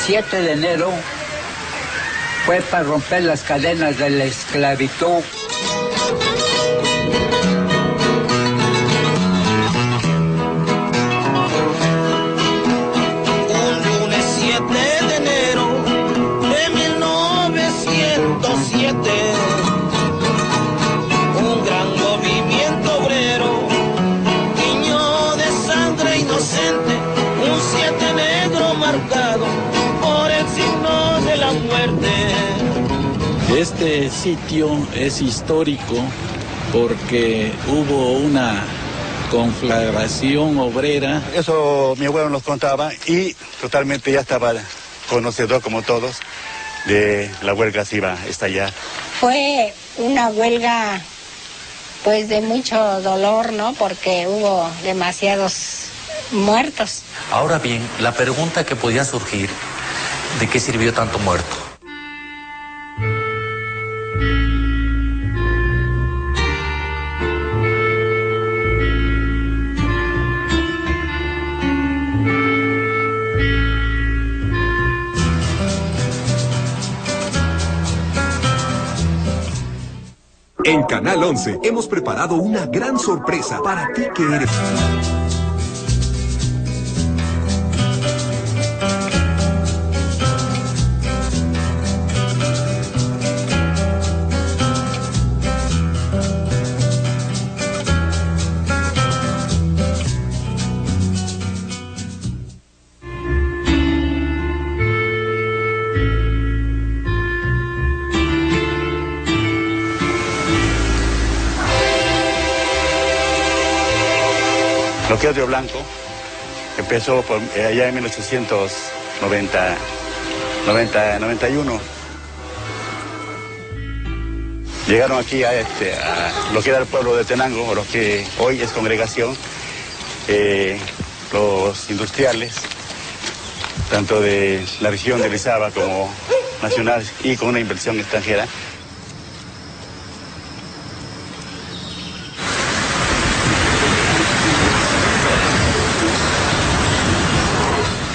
7 de enero fue para romper las cadenas de la esclavitud. Un lunes 7 de enero de 1907, un gran movimiento obrero, niño de sangre inocente, un 7 negro marcado por el signo de la muerte. Este sitio es histórico porque hubo una conflagración obrera. Eso mi abuelo nos contaba y totalmente ya estaba conocedor, como todos, de la huelga que iba a estallar. Fue una huelga pues de mucho dolor, ¿no? Porque hubo demasiados muertos. Ahora bien, la pregunta que podía surgir, ¿de qué sirvió tanto muerto? En Canal 11 hemos preparado una gran sorpresa para ti que eres... Lo que es Río Blanco empezó allá en 1891. Llegaron aquí a lo que era el pueblo de Tenango, lo que hoy es congregación, los industriales, tanto de la región de Orizaba como nacional y con una inversión extranjera.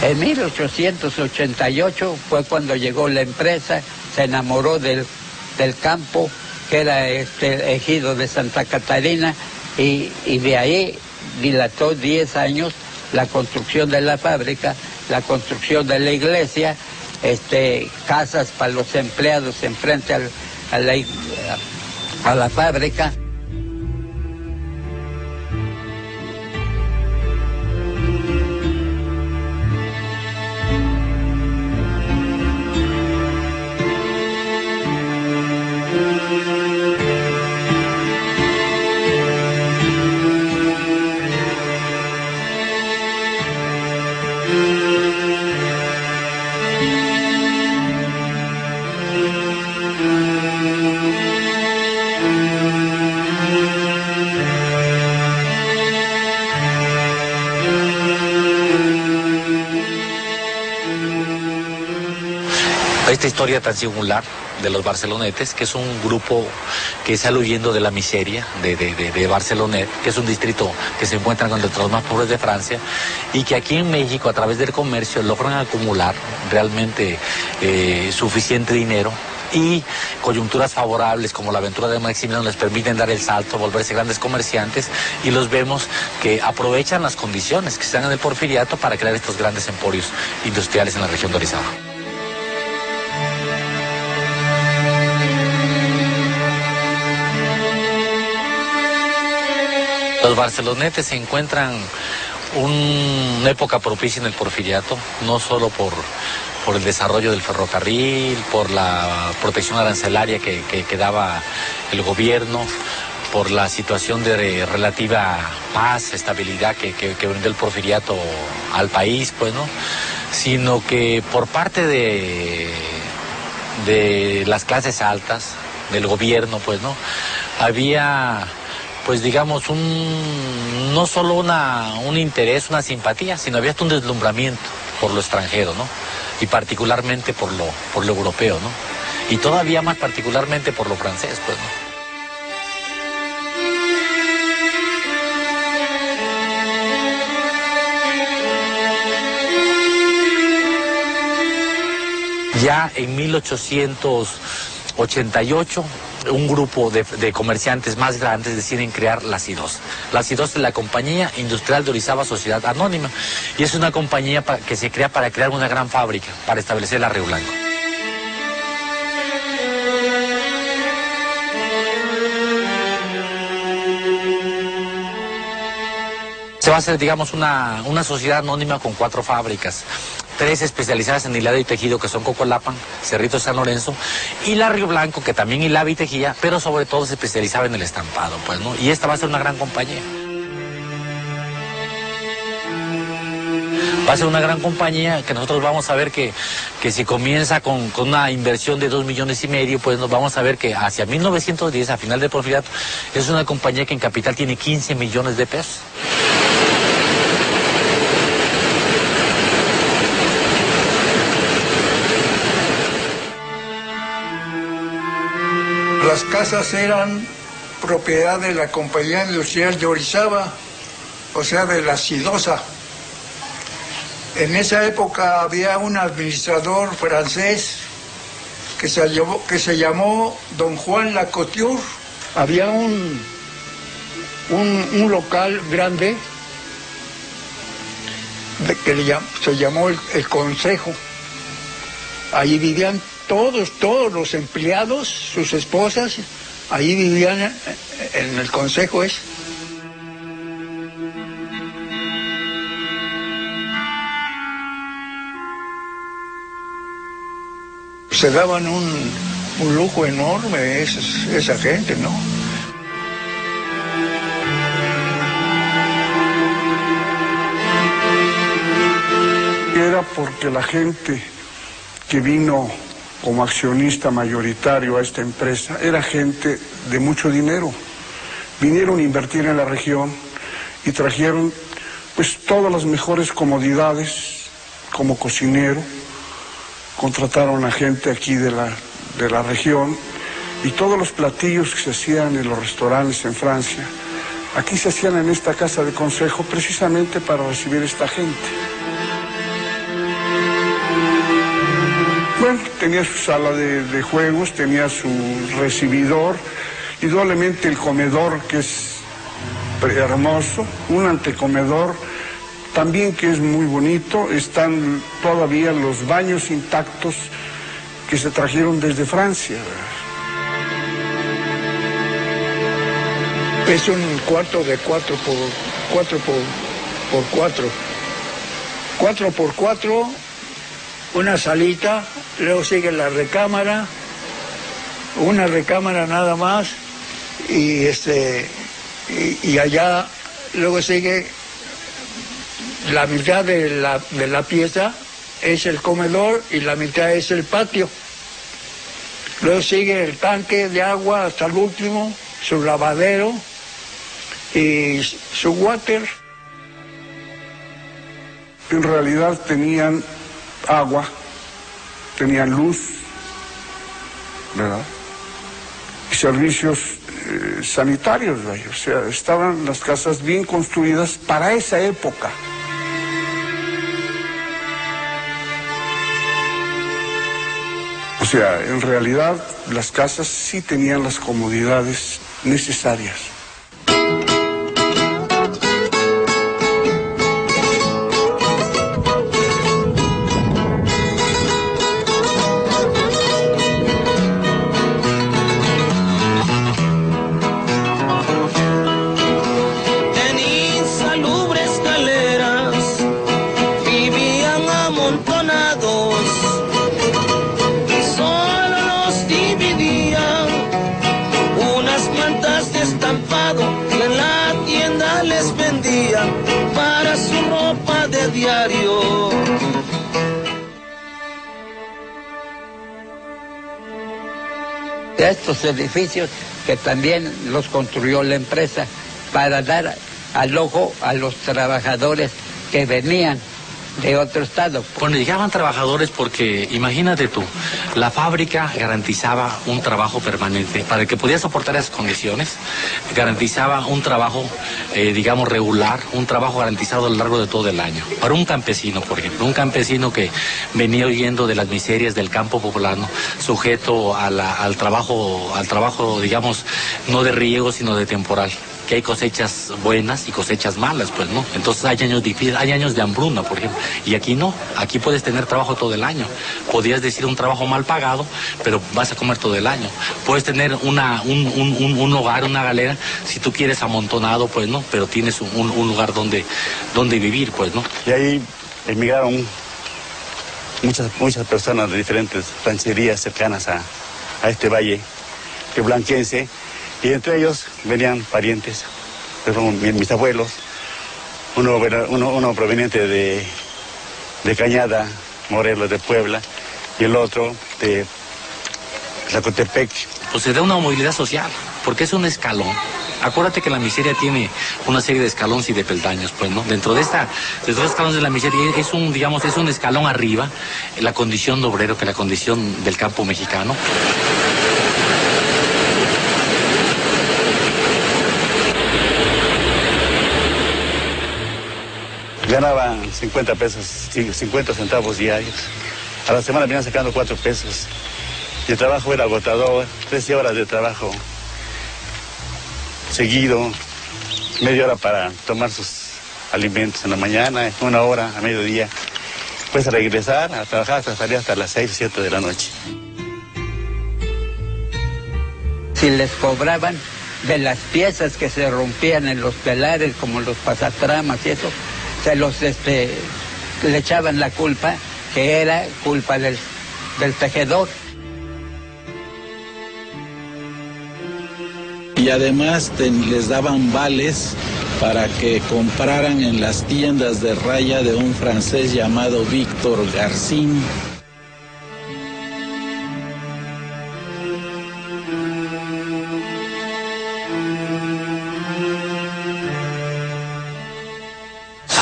En 1888 fue cuando llegó la empresa, se enamoró del campo, que era ejido de Santa Catarina, y de ahí dilató 10 años la construcción de la fábrica, la construcción de la iglesia, casas para los empleados enfrente a la fábrica. Esta historia tan singular de los barcelonetes, que es un grupo que sale huyendo de la miseria de Barcelonet, que es un distrito que se encuentra entre los más pobres de Francia, y que aquí en México, a través del comercio, logran acumular realmente suficiente dinero, y coyunturas favorables como la aventura de Maximiliano les permiten dar el salto, volverse grandes comerciantes, y los vemos que aprovechan las condiciones que están en el Porfiriato para crear estos grandes emporios industriales en la región de Orizaba. Los barcelonetes se encuentran una época propicia en el Porfiriato, no solo por el desarrollo del ferrocarril, por la protección arancelaria que daba el gobierno, por la situación de relativa paz, estabilidad que brindó el Porfiriato al país, pues, ¿no? Sino que por parte de las clases altas, del gobierno, pues, ¿no? Había, pues, digamos, no solo un interés, una simpatía, sino había hasta un deslumbramiento por lo extranjero, ¿no? Y particularmente por lo europeo, ¿no? Y todavía más particularmente por lo francés, pues, ¿no? Ya en 1888, un grupo de comerciantes más grandes deciden crear la SIDOS. La SIDOS es la Compañía Industrial de Orizaba Sociedad Anónima, y es una compañía que se crea para crear una gran fábrica, para establecer la Río Blanco. Se va a hacer, digamos, una sociedad anónima con 4 fábricas. 3 especializadas en hilado y tejido, que son Cocolapan, Cerrito San Lorenzo, y la Río Blanco, que también hilaba y tejía, pero sobre todo se especializaba en el estampado, pues, ¿no? Y esta va a ser una gran compañía. Va a ser una gran compañía que nosotros vamos a ver que si comienza con una inversión de 2,5 millones, pues nos vamos a ver que hacia 1910, a final del porfiriato, es una compañía que en capital tiene 15 millones de pesos. Las casas eran propiedad de la Compañía Industrial de Orizaba, o sea, de la SIDOSA. En esa época había un administrador francés que se llamó Don Juan Lacouture. Había un local grande que se llamó el Consejo. Ahí vivían todos los empleados, sus esposas, ahí vivían en el Consejo ese. Se daban un lujo enorme esa gente, ¿no? Era porque la gente que vino como accionista mayoritario a esta empresa era gente de mucho dinero. Vinieron a invertir en la región y trajeron pues todas las mejores comodidades como cocinero. Contrataron a gente aquí de la región, y todos los platillos que se hacían en los restaurantes en Francia, aquí se hacían en esta casa de consejo precisamente para recibir a esta gente. Bueno, tenía su sala de juegos, tenía su recibidor, indudablemente el comedor, que es hermoso, un antecomedor también que es muy bonito. Están todavía los baños intactos que se trajeron desde Francia. Es un cuarto de 4 por 4. 4 por 4, una salita, luego sigue la recámara, una recámara nada más, y allá luego sigue la mitad de la pieza es el comedor y la mitad es el patio. Luego sigue el tanque de agua hasta el último, su lavadero y su water. En realidad tenían agua, tenían luz, ¿verdad? Y servicios sanitarios, o sea, estaban las casas bien construidas para esa época. O sea, en realidad las casas sí tenían las comodidades necesarias. En insalubres escaleras vivían amontonados. Que en la tienda les vendían para su ropa de diario. Estos edificios que también los construyó la empresa para dar alojo a los trabajadores que venían de otro estado. Cuando llegaban trabajadores, porque imagínate tú, La fábrica garantizaba un trabajo permanente. Para el que podía soportar esas condiciones, garantizaba un trabajo, digamos, regular, un trabajo garantizado a lo largo de todo el año. Para un campesino, por ejemplo, un campesino que venía huyendo de las miserias del campo poblano, sujeto al trabajo, digamos, no de riego, sino de temporal. Que hay cosechas buenas y cosechas malas, pues, ¿no? Entonces hay años difíciles, hay años de hambruna, por ejemplo. Y aquí no, aquí puedes tener trabajo todo el año. Podrías decir un trabajo mal pagado, pero vas a comer todo el año. Puedes tener un hogar, una galera, si tú quieres amontonado, pues, ¿no? Pero tienes un lugar donde vivir, pues, ¿no? Y ahí emigraron muchas personas de diferentes rancherías cercanas a este valle rioblanquense. Y entre ellos venían parientes, mis abuelos, uno proveniente de Cañada, Morelos, de Puebla, y el otro de Zacotepec. Pues se da una movilidad social, porque es un escalón. Acuérdate que la miseria tiene una serie de escalones y de peldaños, pues, ¿no? Dentro de los escalones de la miseria es un escalón arriba, la condición de obrero, que la condición del campo mexicano. Ganaba 50 pesos, 50 centavos diarios. A la semana venían sacando 4 pesos. Y el trabajo era agotador, 13 horas de trabajo seguido, media hora para tomar sus alimentos en la mañana, 1 hora a mediodía. Pues a regresar, a trabajar hasta salir hasta las 6 o 7 de la noche. Si les cobraban de las piezas que se rompían en los telares, como los pasatramas y eso, se los le echaban la culpa, que era culpa del tejedor. Y además les daban vales para que compraran en las tiendas de raya de un francés llamado Víctor Garcín.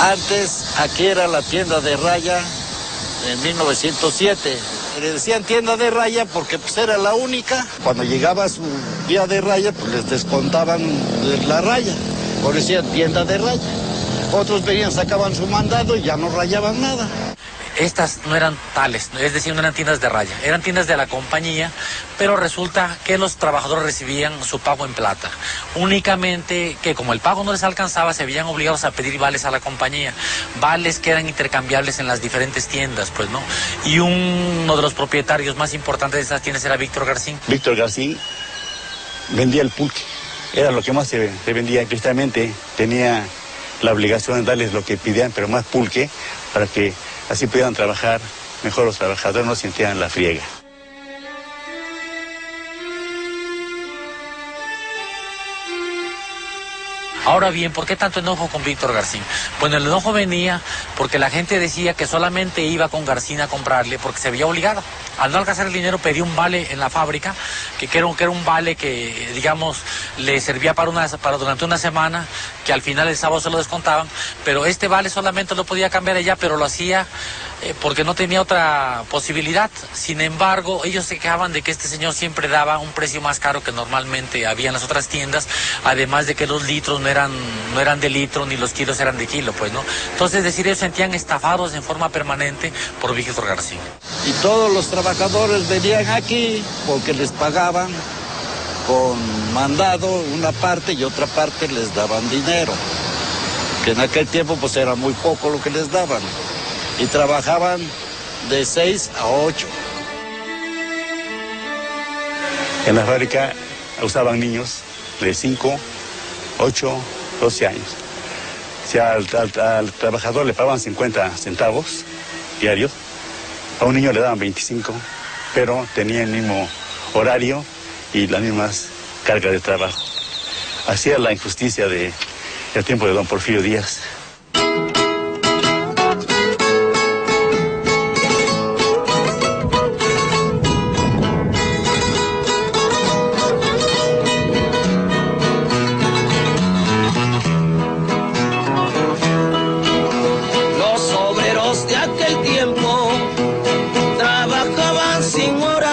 Antes aquí era la tienda de raya en 1907. Le decían tienda de raya porque pues era la única. Cuando llegaba su día de raya, pues les descontaban de la raya. Por eso decían tienda de raya. Otros venían, sacaban su mandado y ya no rayaban nada. Estas no eran tales, es decir, no eran tiendas de raya, eran tiendas de la compañía, pero resulta que los trabajadores recibían su pago en plata. Únicamente que como el pago no les alcanzaba, se veían obligados a pedir vales a la compañía, vales que eran intercambiables en las diferentes tiendas, pues, ¿no? Y uno de los propietarios más importantes de esas tiendas era Víctor Garcín. Víctor Garcín vendía el pulque, era lo que más se vendía, precisamente tenía la obligación de darles lo que pidían, pero más pulque, para que así pudieran trabajar mejor los trabajadores, no sentían la friega. Ahora bien, ¿por qué tanto enojo con Víctor Garcín? Bueno, el enojo venía porque la gente decía que solamente iba con Garcín a comprarle porque se veía obligado. Al no alcanzar el dinero pedía un vale en la fábrica, que era un vale que, digamos, le servía para durante una semana, que al final el sábado se lo descontaban, pero este vale solamente lo podía cambiar ella, pero lo hacía porque no tenía otra posibilidad. Sin embargo, ellos se quejaban de que este señor siempre daba un precio más caro que normalmente había en las otras tiendas, además de que los litros no eran de litro ni los kilos eran de kilo, pues, ¿no? Entonces, es decir, ellos sentían estafados en forma permanente por Víctor García. Y todos los trabajadores venían aquí porque les pagaban con mandado una parte y otra parte les daban dinero, que en aquel tiempo pues era muy poco lo que les daban. Y trabajaban de 6 a 8. En la fábrica usaban niños de 5, 8, 12 años. Si al trabajador le pagaban 50 centavos diarios, a un niño le daban 25, pero tenía el mismo horario y las mismas cargas de trabajo. Así era la injusticia del tiempo de don Porfirio Díaz. Los obreros de aquel tiempo trabajaban sin hora.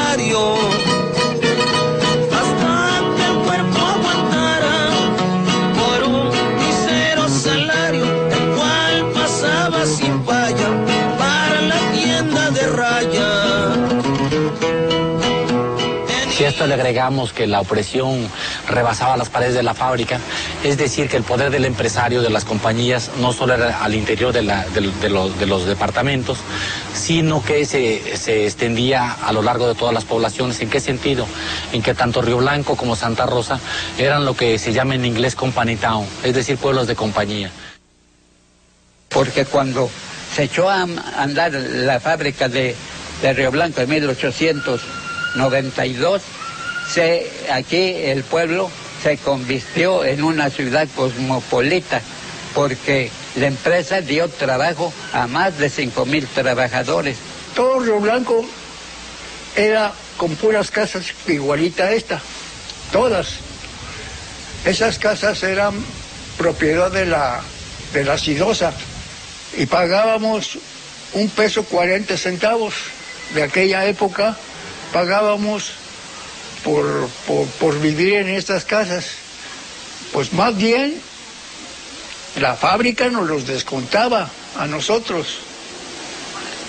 Si a esto le agregamos que la opresión rebasaba las paredes de la fábrica, es decir, que el poder del empresario, de las compañías, no solo era al interior de los departamentos, sino que se extendía a lo largo de todas las poblaciones. ¿En qué sentido? En que tanto Río Blanco como Santa Rosa eran lo que se llama en inglés company town, es decir, pueblos de compañía. Porque cuando se echó a andar la fábrica de Río Blanco en 1892, aquí el pueblo se convirtió en una ciudad cosmopolita, porque la empresa dio trabajo a más de 5,000 trabajadores. Todo Río Blanco era con puras casas igualita a esta, todas. Esas casas eran propiedad de la Sidosa y pagábamos $1.40 de aquella época, pagábamos por vivir en estas casas. Pues más bien la fábrica nos los descontaba a nosotros,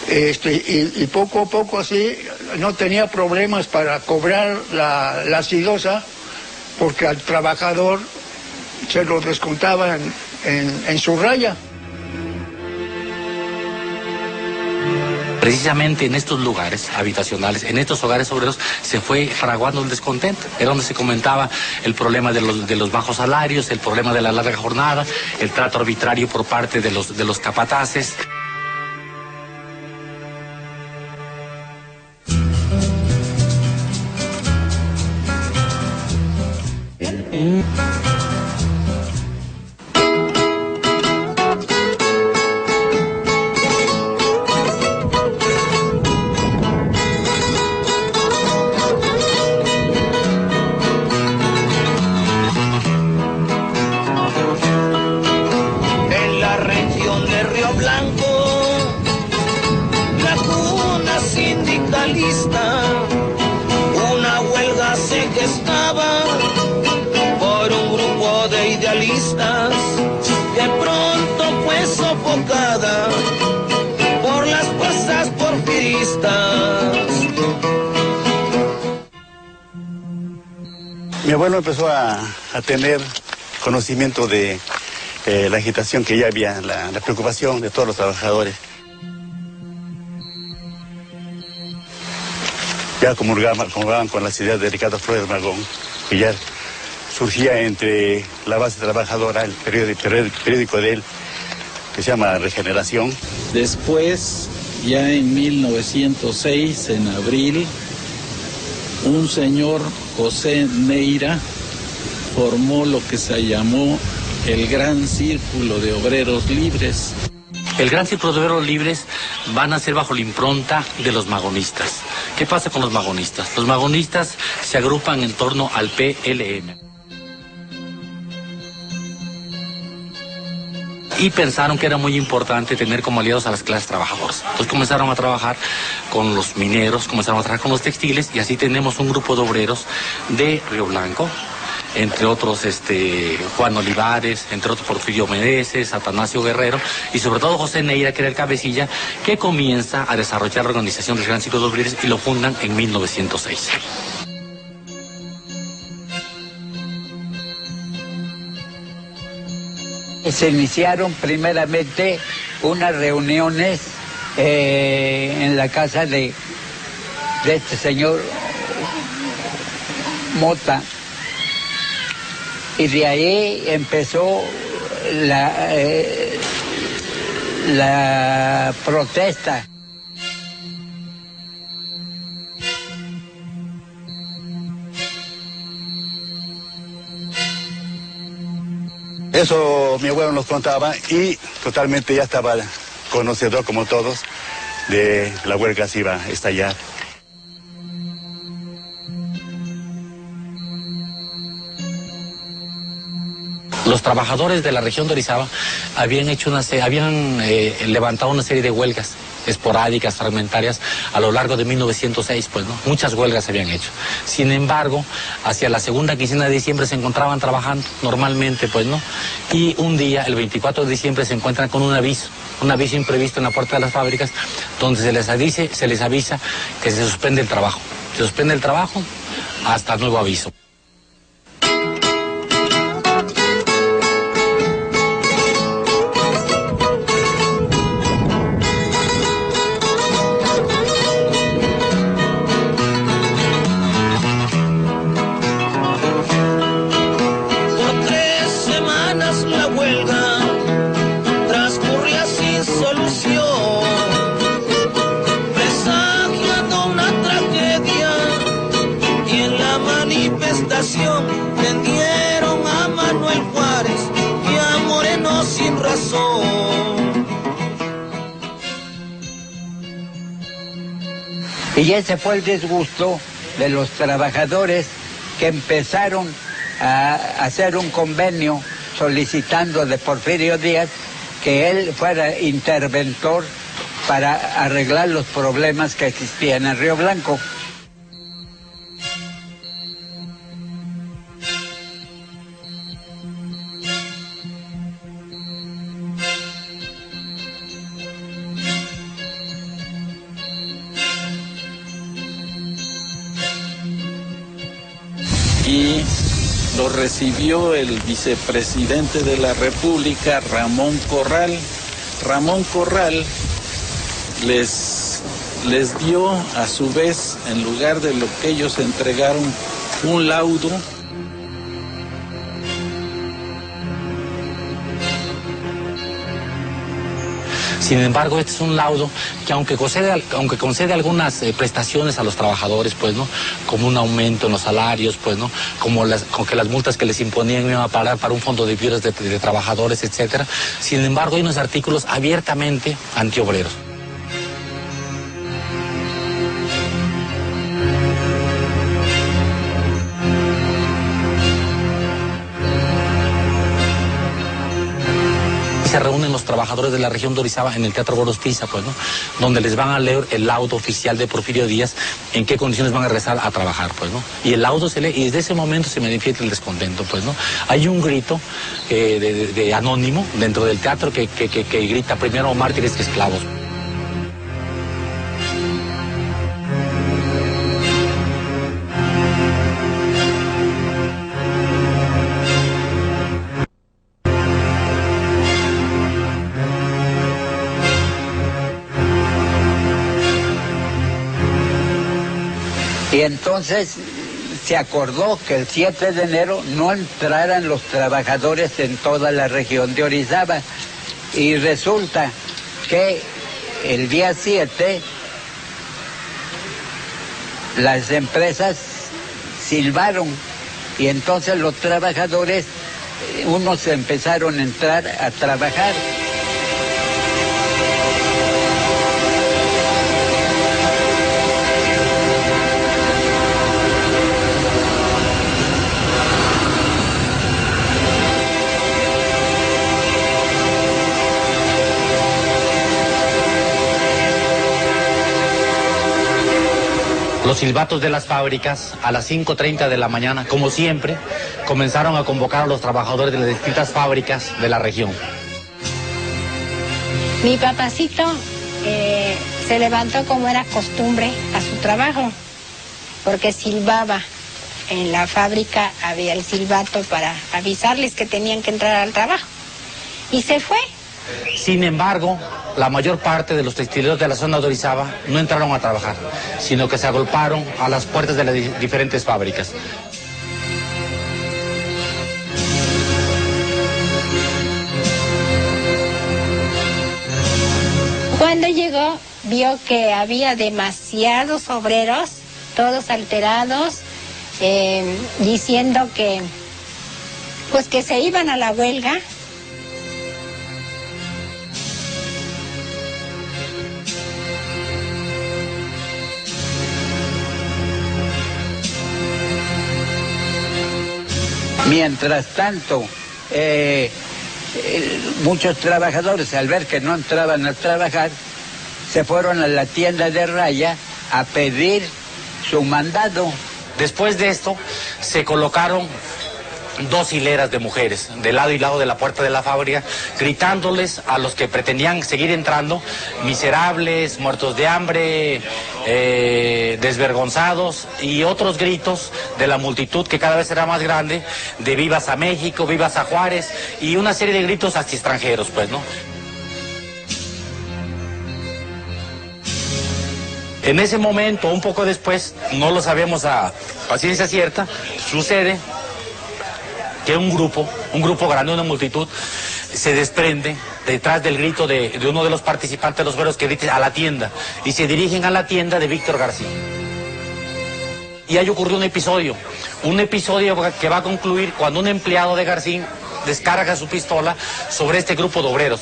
y poco a poco así no tenía problemas para cobrar la Sidosa, porque al trabajador se lo descontaban en su raya. Precisamente en estos lugares habitacionales, en estos hogares obreros, se fue fraguando el descontento. Era donde se comentaba el problema de los bajos salarios, el problema de la larga jornada, el trato arbitrario por parte de los capataces. Una huelga se gestaba por un grupo de idealistas que pronto fue sofocada por las fuerzas porfiristas. Mi abuelo empezó a tener conocimiento de la agitación que ya había, la preocupación de todos los trabajadores. Ya comulgaban con las ideas de Ricardo Flores Magón, que ya surgía entre la base trabajadora, el periódico de él, que se llama Regeneración. Después, ya en 1906, en abril, un señor José Neira formó lo que se llamó el Gran Círculo de Obreros Libres. El Gran Círculo de Obreros Libres van a ser bajo la impronta de los magonistas. ¿Qué pasa con los magonistas? Los magonistas se agrupan en torno al PLM. Y pensaron que era muy importante tener como aliados a las clases trabajadoras. Entonces comenzaron a trabajar con los mineros, comenzaron a trabajar con los textiles, y así tenemos un grupo de obreros de Río Blanco, entre otros Juan Olivares, entre otros Porfirio Meneses, Atanasio Guerrero y sobre todo José Neira, que era el cabecilla, que comienza a desarrollar la organización del Gran Círculo de Obreros y lo fundan en 1906. Se iniciaron primeramente unas reuniones en la casa de este señor Mota, y de ahí empezó la protesta. Eso mi abuelo nos contaba, y totalmente ya estaba conocedor, como todos, de la huelga que se iba a estallar. Los trabajadores de la región de Orizaba habían levantado una serie de huelgas esporádicas, fragmentarias, a lo largo de 1906, pues, ¿no? Muchas huelgas se habían hecho. Sin embargo, hacia la segunda quincena de diciembre se encontraban trabajando normalmente, pues, ¿no? Y un día, el 24 de diciembre, se encuentran con un aviso imprevisto en la puerta de las fábricas, donde se les avisa que se suspende el trabajo. Se suspende el trabajo hasta nuevo aviso. Prendieron a Manuel Juárez y a Moreno sin razón. Y ese fue el disgusto de los trabajadores que empezaron a hacer un convenio solicitando de Porfirio Díaz que él fuera interventor para arreglar los problemas que existían en Río Blanco. Y lo recibió el vicepresidente de la República, Ramón Corral. Ramón Corral les dio a su vez, en lugar de lo que ellos entregaron, un laudo Sin embargo, este es un laudo que aunque concede algunas prestaciones a los trabajadores, pues, ¿no? Como un aumento en los salarios, pues, ¿no? Como que las multas que les imponían iban a parar para un fondo de viudas de trabajadores, etcétera. Sin embargo, hay unos artículos abiertamente antiobreros. Se reúnen los trabajadores de la región de Orizaba en el Teatro Gorostiza, pues, ¿no? Donde les van a leer el laudo oficial de Porfirio Díaz, en qué condiciones van a regresar a trabajar, pues, ¿no? Y el laudo se lee y desde ese momento se manifiesta el descontento, pues, ¿no? Hay un grito de anónimo dentro del teatro que grita primero mártires que esclavos. Y entonces se acordó que el 7 de enero no entraran los trabajadores en toda la región de Orizaba. Y resulta que el día 7 las empresas silbaron y entonces los trabajadores, unos empezaron a entrar a trabajar. Los silbatos de las fábricas a las 5:30 de la mañana, como siempre, comenzaron a convocar a los trabajadores de las distintas fábricas de la región. Mi papacito se levantó como era costumbre a su trabajo, porque silbaba. En la fábrica había el silbato para avisarles que tenían que entrar al trabajo. Y se fue. Sin embargo, la mayor parte de los textileros de la zona de Orizaba no entraron a trabajar, sino que se agolparon a las puertas de las diferentes fábricas. Cuando llegó, vio que había demasiados obreros, todos alterados, diciendo que se iban a la huelga. Mientras tanto, muchos trabajadores, al ver que no entraban a trabajar, se fueron a la tienda de Raya a pedir su mandado. Después de esto, se colocaron 2 hileras de mujeres, de lado y lado de la puerta de la fábrica, gritándoles a los que pretendían seguir entrando, miserables, muertos de hambre, desvergonzados y otros gritos de la multitud que cada vez era más grande, de vivas a México, vivas a Juárez y una serie de gritos hasta extranjeros, pues, ¿no? En ese momento, un poco después, no lo sabemos a ciencia cierta, sucede que un grupo grande, una multitud, se desprende detrás del grito de uno de los participantes de los fueros que grita a la tienda, y se dirigen a la tienda de Víctor García. Y ahí ocurrió un episodio que va a concluir cuando un empleado de García descarga su pistola sobre este grupo de obreros.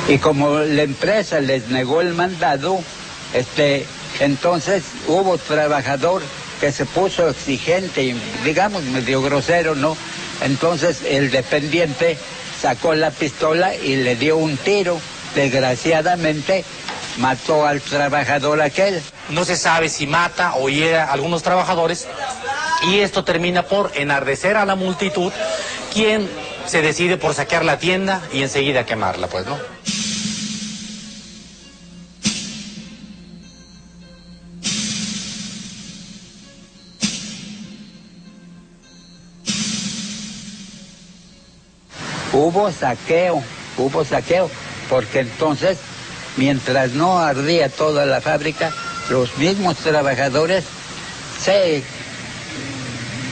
Y como la empresa les negó el mandado, entonces hubo trabajador que se puso exigente y, digamos, medio grosero, ¿no? Entonces el dependiente sacó la pistola y le dio un tiro. Desgraciadamente mató al trabajador aquel. No se sabe si mata o hiere a algunos trabajadores, y esto termina por enardecer a la multitud, quien se decide por saquear la tienda y enseguida quemarla, pues, ¿no? Hubo saqueo, porque entonces, mientras no ardía toda la fábrica, los mismos trabajadores se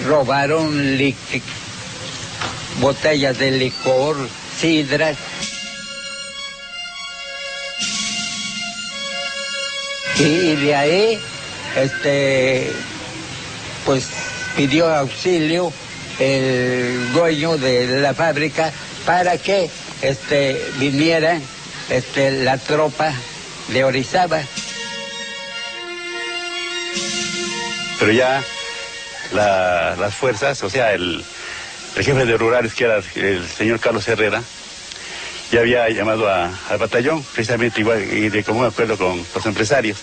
robaron botellas de licor, sidras. Y de ahí, pues pidió auxilio el dueño de la fábrica para que viniera la tropa de Orizaba. Pero ya las fuerzas, o sea, el jefe de rurales, que era el señor Carlos Herrera, ya había llamado al batallón, precisamente igual, y de común acuerdo con los empresarios.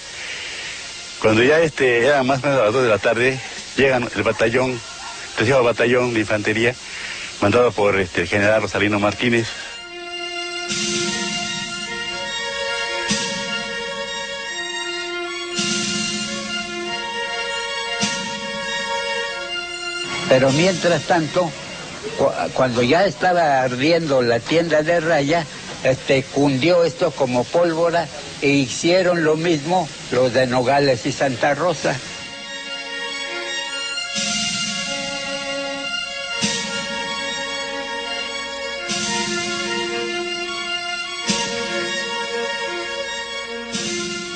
Cuando ya era más o menos a las 2 de la tarde, llegan el batallón, el batallón de infantería, mandado por el general Rosalino Martínez. Pero mientras tanto, cuando ya estaba ardiendo la tienda de Raya, cundió esto como pólvora e hicieron lo mismo los de Nogales y Santa Rosa.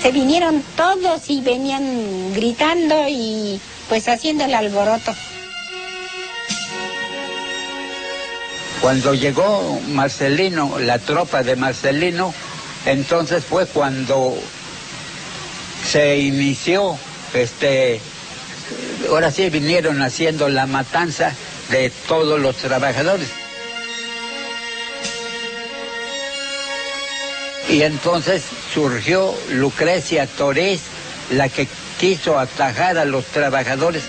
Se vinieron todos y venían gritando y pues haciendo el alboroto. Cuando llegó Marcelino, la tropa de Marcelino, entonces fue cuando se inició, ahora sí vinieron haciendo la matanza de todos los trabajadores. Y entonces surgió Lucrecia Toriz, la que quiso atajar a los trabajadores.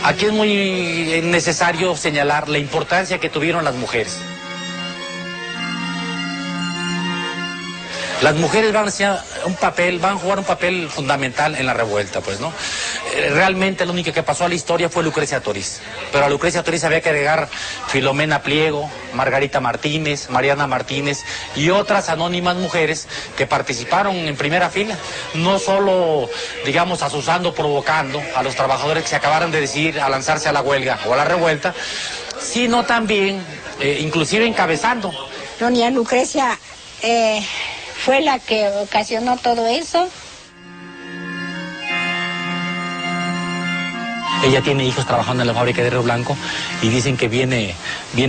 Aquí es muy necesario señalar la importancia que tuvieron las mujeres. Las mujeres van a jugar un papel fundamental en la revuelta, pues, ¿no? Realmente la única que pasó a la historia fue Lucrecia Toriz, pero a Lucrecia Toriz había que agregar Filomena Pliego, Margarita Martínez, Mariana Martínez y otras anónimas mujeres que participaron en primera fila, no solo, digamos, asusando, provocando a los trabajadores que se acabaran de decidir a lanzarse a la huelga o a la revuelta, sino también, inclusive encabezando. Doña Lucrecia fue la que ocasionó todo eso. Ella tiene hijos trabajando en la fábrica de Río Blanco y dicen que viene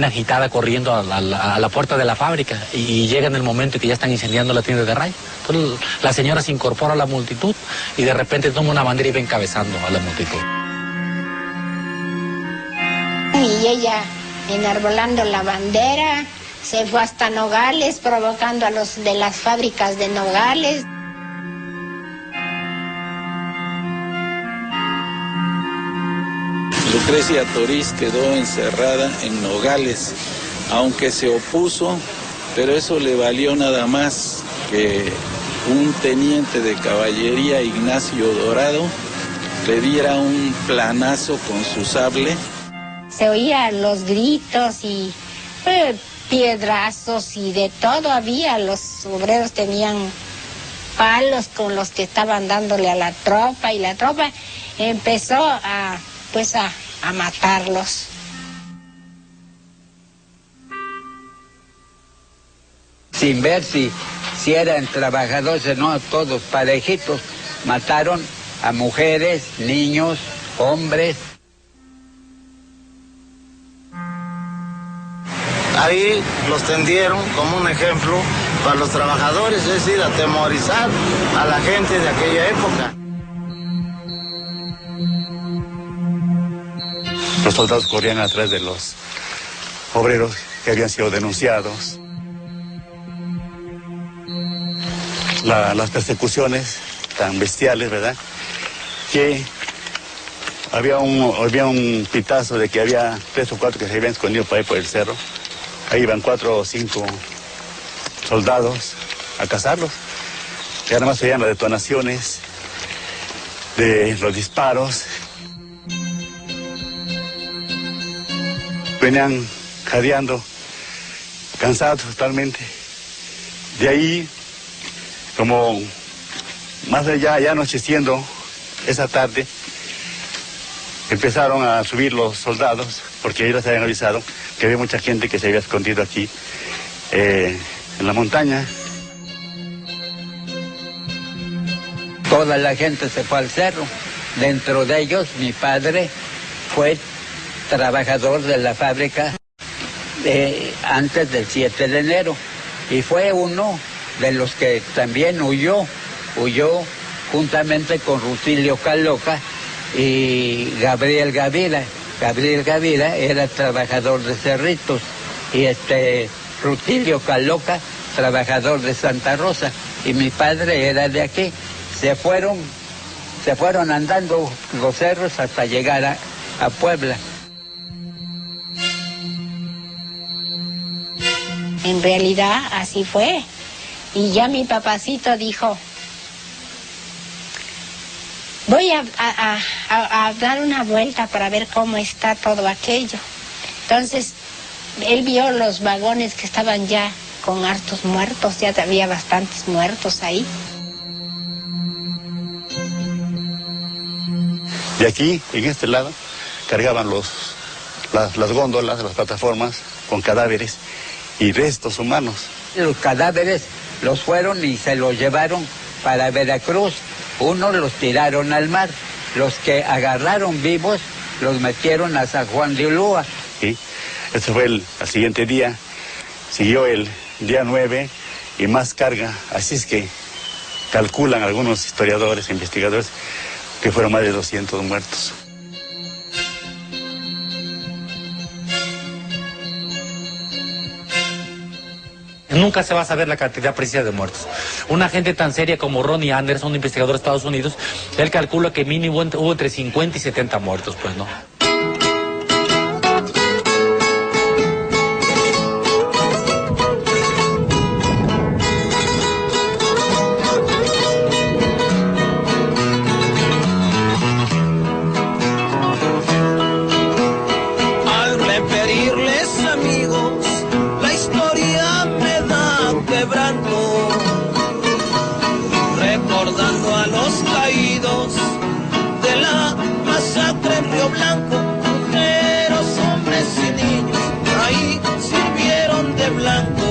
agitada corriendo a la puerta de la fábrica y llega en el momento en que ya están incendiando la tienda de Raya. Entonces la señora se incorpora a la multitud y de repente toma una bandera y va encabezando a la multitud. Y ella enarbolando la bandera se fue hasta Nogales, provocando a los de las fábricas de Nogales. Lucrecia Toriz quedó encerrada en Nogales, aunque se opuso, pero eso le valió nada más que un teniente de caballería, Ignacio Dorado, le diera un planazo con su sable. Se oían los gritos y piedrazos y de todo había. Los obreros tenían palos con los que estaban dándole a la tropa y la tropa empezó a matarlos. Sin ver si eran trabajadores, no, todos parejitos, mataron a mujeres, niños, hombres. Ahí los tendieron como un ejemplo para los trabajadores, es decir, atemorizar a la gente de aquella época. Los soldados corrían atrás de los obreros que habían sido denunciados. Las persecuciones tan bestiales, ¿verdad? Que había un pitazo de que había 3 o 4 que se habían escondido por ahí por el cerro. Ahí iban 4 o 5 soldados a cazarlos. Y además se oían las detonaciones de los disparos. Venían jadeando, cansados totalmente. De ahí, como más allá, ya anocheciendo, esa tarde, empezaron a subir los soldados, porque ellos se habían avisado que había mucha gente que se había escondido aquí, en la montaña. Toda la gente se fue al cerro. Dentro de ellos, mi padre fue trabajador de la fábrica antes del 7 de enero. Y fue uno de los que también huyó juntamente con Rutilio Caloca y Gabriel Gavira. Gabriel Gavira era trabajador de Cerritos y Rutilio Caloca, trabajador de Santa Rosa, y mi padre era de aquí. Se fueron andando los cerros hasta llegar a Puebla. En realidad así fue. Y ya mi papacito dijo, voy a dar una vuelta para ver cómo está todo aquello. Entonces, él vio los vagones que estaban ya con hartos muertos, ya había bastantes muertos ahí. De aquí, en este lado, cargaban las góndolas, las plataformas con cadáveres y restos humanos. Los cadáveres los fueron y se los llevaron para Veracruz. Unos los tiraron al mar, los que agarraron vivos los metieron a San Juan de Ulúa. Sí, ese fue al siguiente día, siguió el día 9 y más carga, así es que calculan algunos historiadores e investigadores que fueron más de 200 muertos. Nunca se va a saber la cantidad precisa de muertos. Una gente tan seria como Ronnie Anderson, un investigador de Estados Unidos, él calcula que mínimo hubo entre 50 y 70 muertos, pues no. Al referirles amigos, la historia me da quebranto, recordando a los caídos de la masacre en Río Blanco. Mujeres, hombres y niños ahí sirvieron de blanco.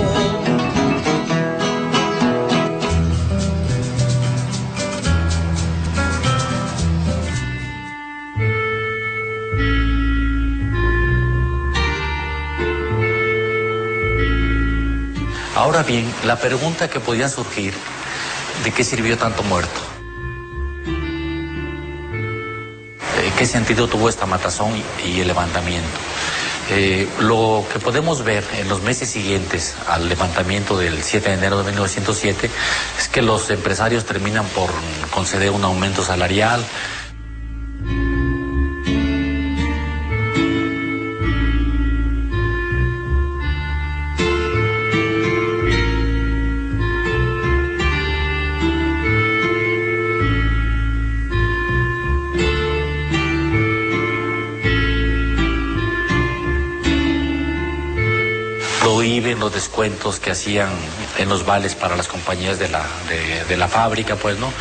Ahora bien, la pregunta que podía surgir, ¿de qué sirvió tanto muerto? ¿Qué sentido tuvo esta matazón y el levantamiento? Lo que podemos ver en los meses siguientes al levantamiento del 7 de enero de 1907 es que los empresarios terminan por conceder un aumento salarial. Prohíben los descuentos que hacían en los vales para las compañías de la fábrica, pues, ¿no?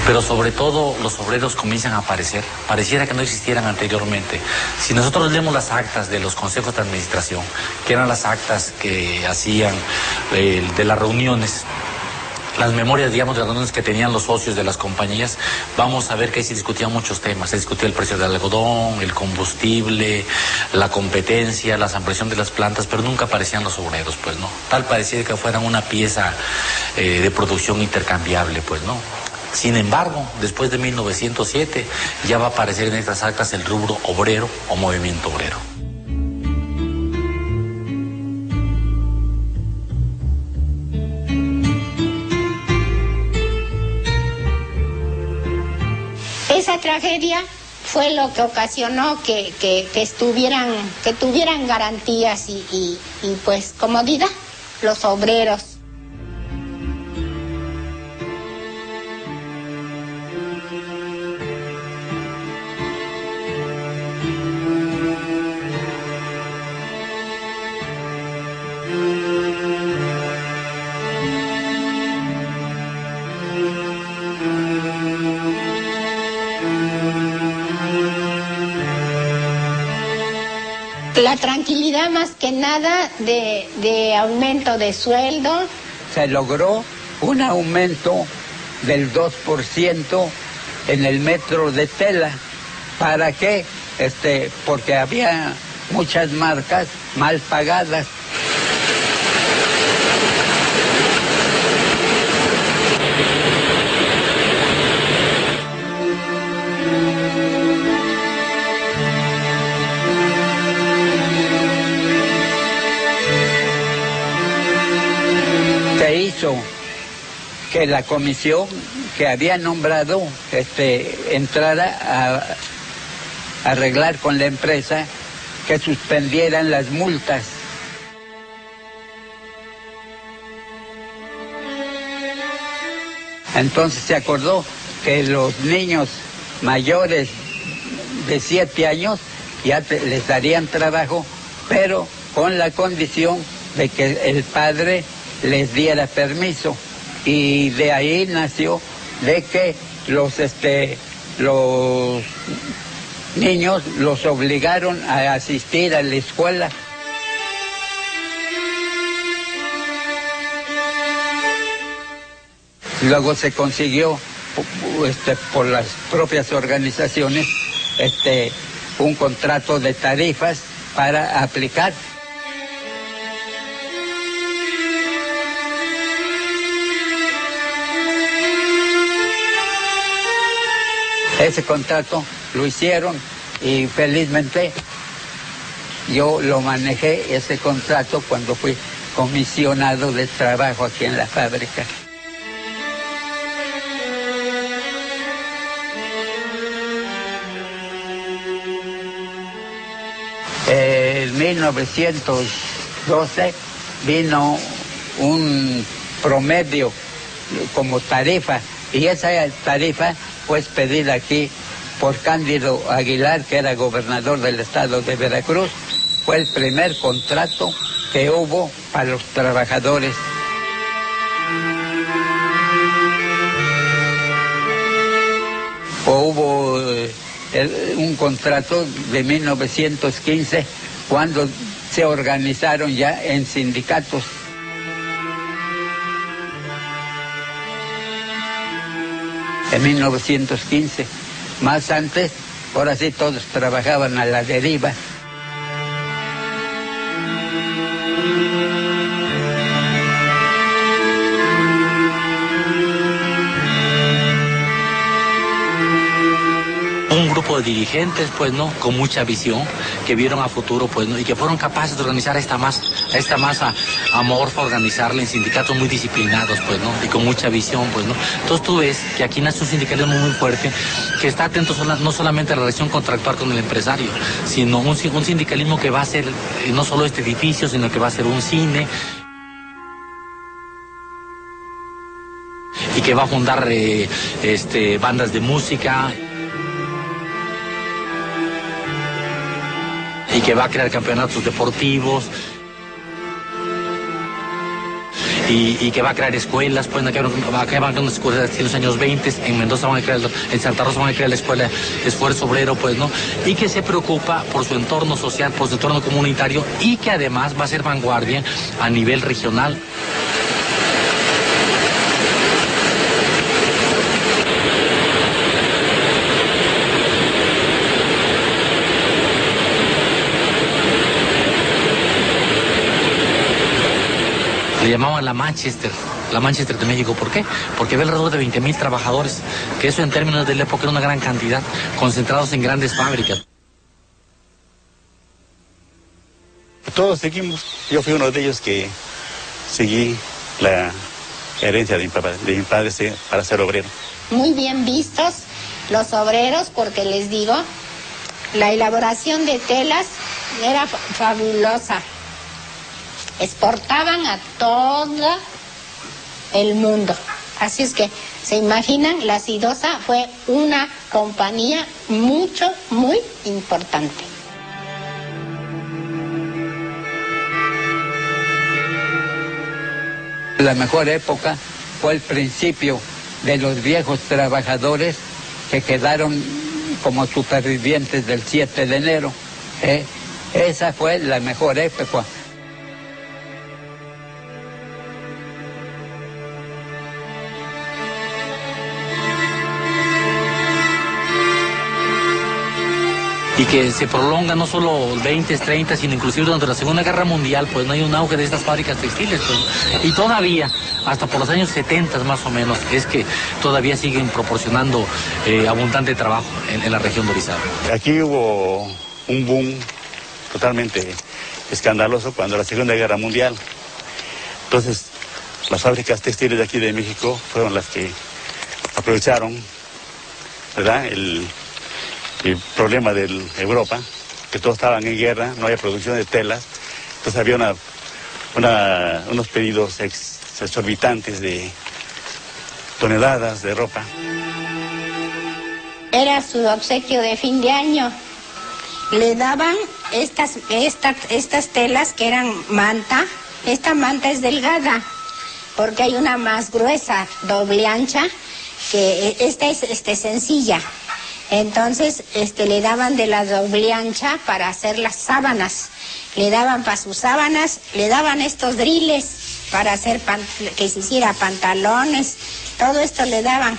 Pero sobre todo los obreros comienzan a aparecer, pareciera que no existieran anteriormente. Si nosotros leemos las actas de los consejos de administración, que eran las actas que hacían de las reuniones, las memorias, digamos, de las reuniones que tenían los socios de las compañías, vamos a ver que ahí se discutían muchos temas. Se discutía el precio del algodón, el combustible, la competencia, la ampliación de las plantas, pero nunca aparecían los obreros, pues, ¿no? Tal parecía que fueran una pieza de producción intercambiable, pues, ¿no? Sin embargo, después de 1907 ya va a aparecer en estas actas el rubro obrero o movimiento obrero. Esa tragedia fue lo que ocasionó que tuvieran garantías y pues comodidad los obreros. La tranquilidad más que nada de aumento de sueldo. Se logró un aumento del 2% en el metro de tela. ¿Para qué? Porque había muchas marcas mal pagadas. Se hizo que la comisión que había nombrado entrara a arreglar con la empresa que suspendieran las multas. Entonces se acordó que los niños mayores de 7 años ya les darían trabajo, pero con la condición de que el padre les diera permiso, y de ahí nació de que los niños los obligaron a asistir a la escuela. Luego se consiguió por las propias organizaciones un contrato de tarifas para aplicar. Ese contrato lo hicieron y felizmente yo lo manejé, ese contrato, cuando fui comisionado de trabajo aquí en la fábrica. En 1912 vino un promedio como tarifa, y esa tarifa fue pedida aquí por Cándido Aguilar, que era gobernador del estado de Veracruz. Fue el primer contrato que hubo para los trabajadores. Hubo un contrato de 1915, cuando se organizaron ya en sindicatos. En 1915, más antes, ahora sí todos trabajaban a la deriva. un grupo de dirigentes, pues, ¿no? Con mucha visión, que vieron a futuro, pues, ¿no? Y que fueron capaces de organizar esta masa amorfa, organizarla en sindicatos muy disciplinados, pues, ¿no? Y con mucha visión, pues, ¿no? Entonces tú ves que aquí nace un sindicalismo muy fuerte, que está atento no solamente a la relación contractual con el empresario, sino un sindicalismo que va a ser no solo este edificio, sino que va a ser un cine, y que va a fundar bandas de música, y que va a crear campeonatos deportivos, y que va a crear escuelas, pues que va a crear unas escuelas en los años 20, en Mendoza van a crear, en Santa Rosa van a crear la escuela Esfuerzo Obrero, pues, ¿no? Y que se preocupa por su entorno social, por su entorno comunitario, y que además va a ser vanguardia a nivel regional. Le llamaban la Manchester de México. ¿Por qué? Porque había alrededor de 20,000 trabajadores, que eso en términos de la época era una gran cantidad, concentrados en grandes fábricas. Todos seguimos. Yo fui uno de ellos que seguí la herencia de mi padre para ser obrero. Muy bien vistos los obreros, porque les digo, la elaboración de telas era fabulosa. Exportaban a todo el mundo. Así es que, ¿se imaginan? La Sidosa fue una compañía muy importante. La mejor época fue el principio de los viejos trabajadores que quedaron como supervivientes del 7 de enero. Esa fue la mejor época. Y que se prolonga no solo 20, 30, sino inclusive durante la Segunda Guerra Mundial, pues no hay un auge de estas fábricas textiles, pues. Y todavía, hasta por los años 70 más o menos, es que todavía siguen proporcionando abundante trabajo en la región de Orizaba. Aquí hubo un boom totalmente escandaloso cuando la Segunda Guerra Mundial. Entonces, las fábricas textiles de aquí de México fueron las que aprovecharon, ¿verdad?, el problema de Europa, que todos estaban en guerra, no había producción de telas, entonces había unos pedidos exorbitantes de toneladas de ropa. Era su obsequio de fin de año. Le daban estas telas que eran manta. Esta manta es delgada, porque hay una más gruesa, doble ancha, que esta es sencilla. Entonces, le daban de la doble ancha para hacer las sábanas. Le daban para sus sábanas, le daban estos driles para hacer que se hiciera pantalones. Todo esto le daban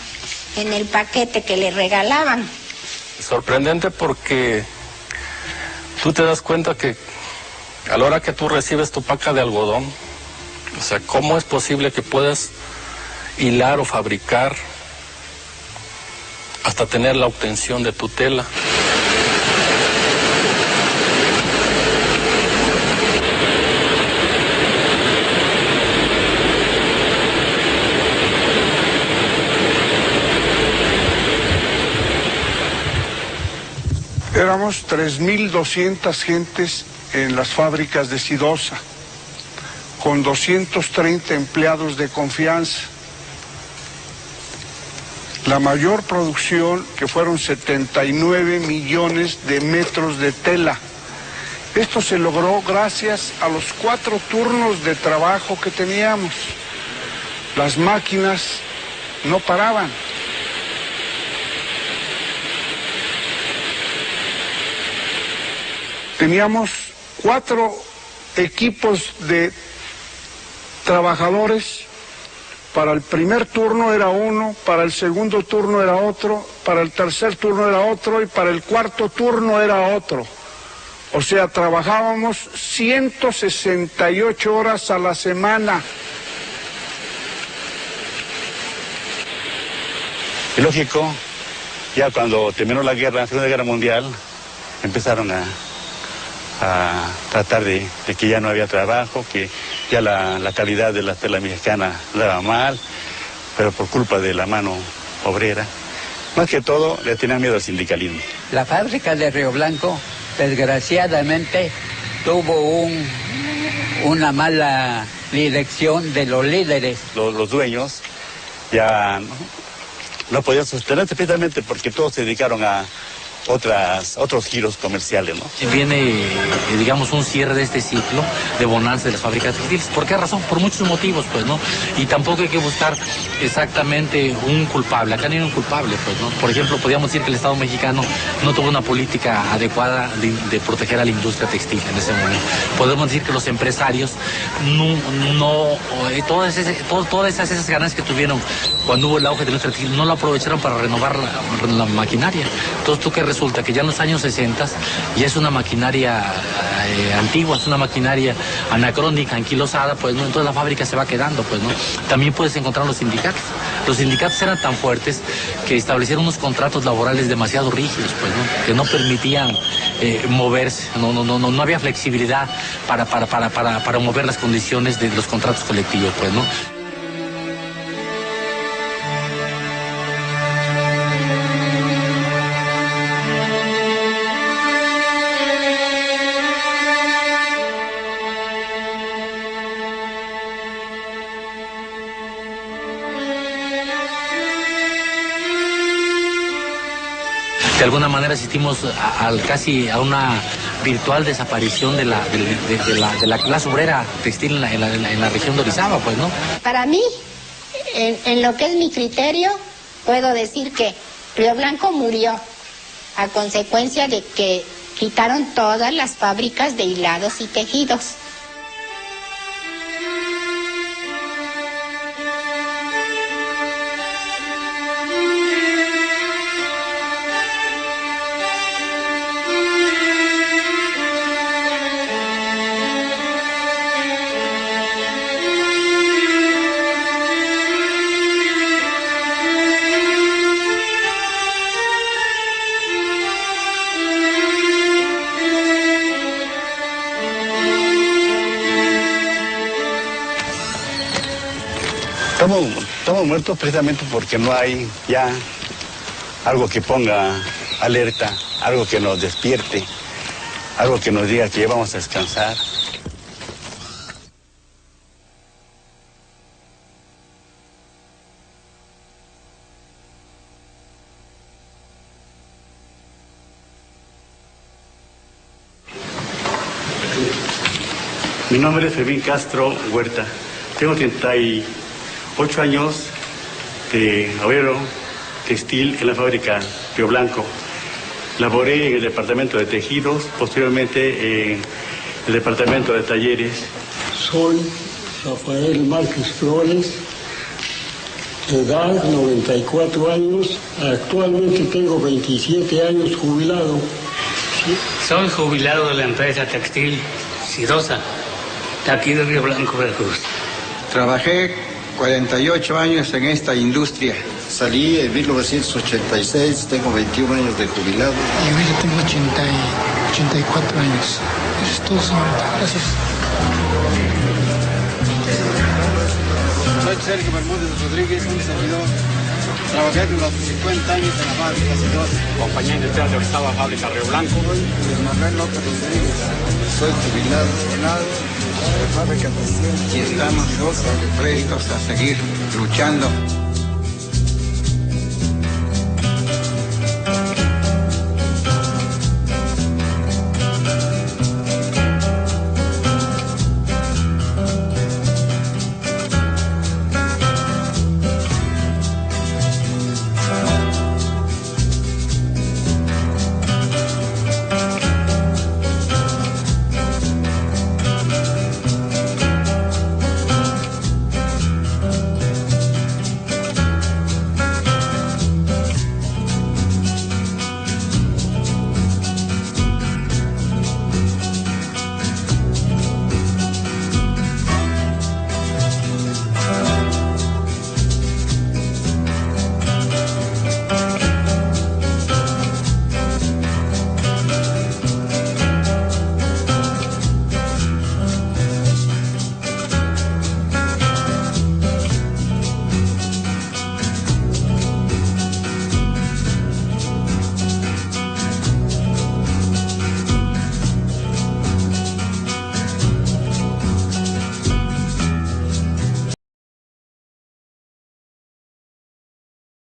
en el paquete que le regalaban. Sorprendente porque tú te das cuenta que a la hora que tú recibes tu paca de algodón, o sea, ¿cómo es posible que puedas hilar o fabricar hasta tener la obtención de tu tela? Éramos 3,200 gentes en las fábricas de Sidosa, con 230 empleados de confianza. La mayor producción, que fueron 79 millones de metros de tela. Esto se logró gracias a los 4 turnos de trabajo que teníamos. Las máquinas no paraban. Teníamos 4 equipos de trabajadores. Para el primer turno era uno, para el segundo turno era otro, para el tercer turno era otro y para el cuarto turno era otro. O sea, trabajábamos 168 horas a la semana. Es lógico Ya cuando terminó la Segunda Guerra Mundial, empezaron a tratar de que ya no había trabajo, que ya la calidad de la tela mexicana daba mal, pero por culpa de la mano obrera. Más que todo, le tenían miedo al sindicalismo. La fábrica de Río Blanco, desgraciadamente, tuvo una mala dirección de los líderes. Los dueños ya no podían sostenerse precisamente porque todos se dedicaron a otros giros comerciales, ¿no? Viene, digamos, un cierre de este ciclo de bonanza de las fábricas textiles. ¿Por qué razón? Por muchos motivos, pues, ¿no? Y tampoco hay que buscar exactamente un culpable. Acá no hay un culpable, pues, ¿no? Por ejemplo, podríamos decir que el Estado mexicano no tuvo una política adecuada de proteger a la industria textil en ese momento. Podemos decir que los empresarios todas esas ganancias que tuvieron cuando hubo el auge de la industria textil no lo aprovecharon para renovar la maquinaria. Entonces, ¿tú qué resulta? Que ya en los años 60 ya es una maquinaria antigua, es una maquinaria anacrónica, anquilosada, pues, ¿no? Entonces la fábrica se va quedando, pues, ¿no? También puedes encontrar los sindicatos. Los sindicatos eran tan fuertes que establecieron unos contratos laborales demasiado rígidos, pues, ¿no? Que no permitían moverse, no había flexibilidad para mover las condiciones de los contratos colectivos, pues, ¿no? De alguna manera asistimos casi a una virtual desaparición de la clase obrera textil en la región de Orizaba, pues, ¿no? Para mí, en lo que es mi criterio, puedo decir que Río Blanco murió a consecuencia de que quitaron todas las fábricas de hilados y tejidos. Estamos muertos precisamente porque no hay ya algo que ponga alerta, algo que nos despierte, algo que nos diga que ya vamos a descansar. Mi nombre es Fermín Castro Huerta. Tengo 38 años de obrero textil en la fábrica Río Blanco. Laboré en el departamento de tejidos, posteriormente en el departamento de talleres. Soy Rafael Márquez Flores, edad 94 años, actualmente tengo 27 años jubilado. ¿Sí? Soy jubilado de la empresa textil Sidosa, de aquí de Río Blanco, Veracruz. Trabajé 48 años en esta industria. Salí en 1986, tengo 21 años de jubilado. Y hoy yo tengo 84 años. Eso es todo, señorita. Gracias. Soy Sergio Bermúdez Rodríguez, un servidor. Trabajé durante 50 años en la fábrica Sidosa. Compañía industrial de Orizaba, fábrica Río Blanco. Soy Manuel López Rodríguez. Soy jubilado de fábrica textil y estamos prestos a seguir luchando.